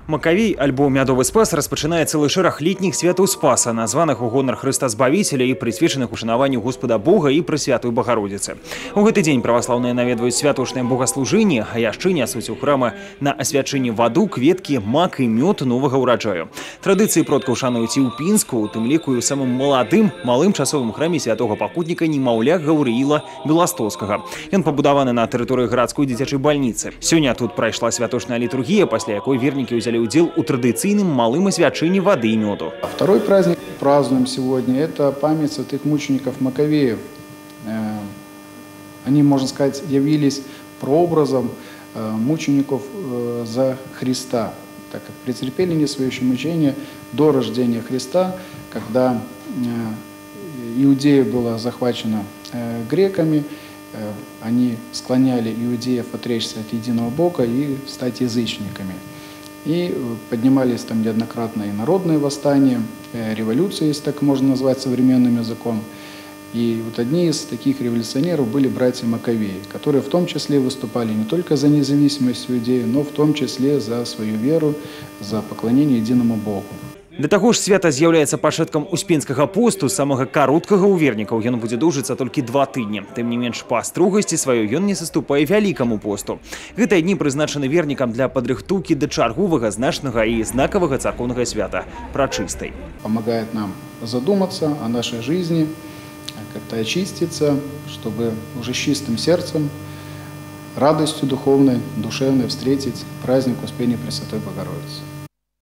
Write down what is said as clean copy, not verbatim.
Макавей, альбо «Мядовы спас» распачынае цэлы шэраг летніх святаў спаса, названых у гонар Хрыста Збавіцеля і прысвечаных ушанаванню Господа Бога і Пресвятой Богородицы. У гэты дзень праваслаўныя наведваюць святочнае богаслужэнне, а яшчэ нясуць у храма на асвячэнне ваду, кветкі, мак і мёд новага ўраджаю. Традыцыі продкаў шануюць і ў Пінску, у тым ліку і ў самым малым часовым храме святога пакутніка немаўля Гаўрыіла Беластоцкага. Ён пабудаваны на тэрыторыі гарадской дзіцячай бальніцы. Сёння тут прайшла святочная літургія, пасля якой вернікі ўзялі удзел у традыцыйным малым асвячэнні вады и меду. Второй праздник празднуем сегодня – это память святых мучеников Маковеев. Они, можно сказать, явились прообразом мучеников за Христа, так как претерпели несвоющее мучение до рождения Христа, когда Иудея была захвачена греками. Они склоняли иудеев отречься от единого Бога и стать язычниками. И поднимались там неоднократно и народные восстания, революции, если так можно назвать современным языком. И вот одни из таких революционеров были братья Маковеи, которые в том числе выступали не только за независимость Иудеи, но в том числе за свою веру, за поклонение единому Богу. Да таго ж свята з'яўляецца пачаткам успенскага посту, самага кароткага ў вернікаў. Ён будзе доўжыцца толькі 2 тыдні. Тым не менш, па строгасці сваёй ён не саступае вялікаму посту. Гэтыя дні прызначаны вернікам для падрыхтоўкі да чарговага, значнага і знакавага царкоўнага свята прачыстай. Помогает нам задуматься о нашей жизни, как-то очиститься, чтобы уже с чистым сердцем, радостью духовной, душевной встретить праздник Успения Пресвятой Богородицы.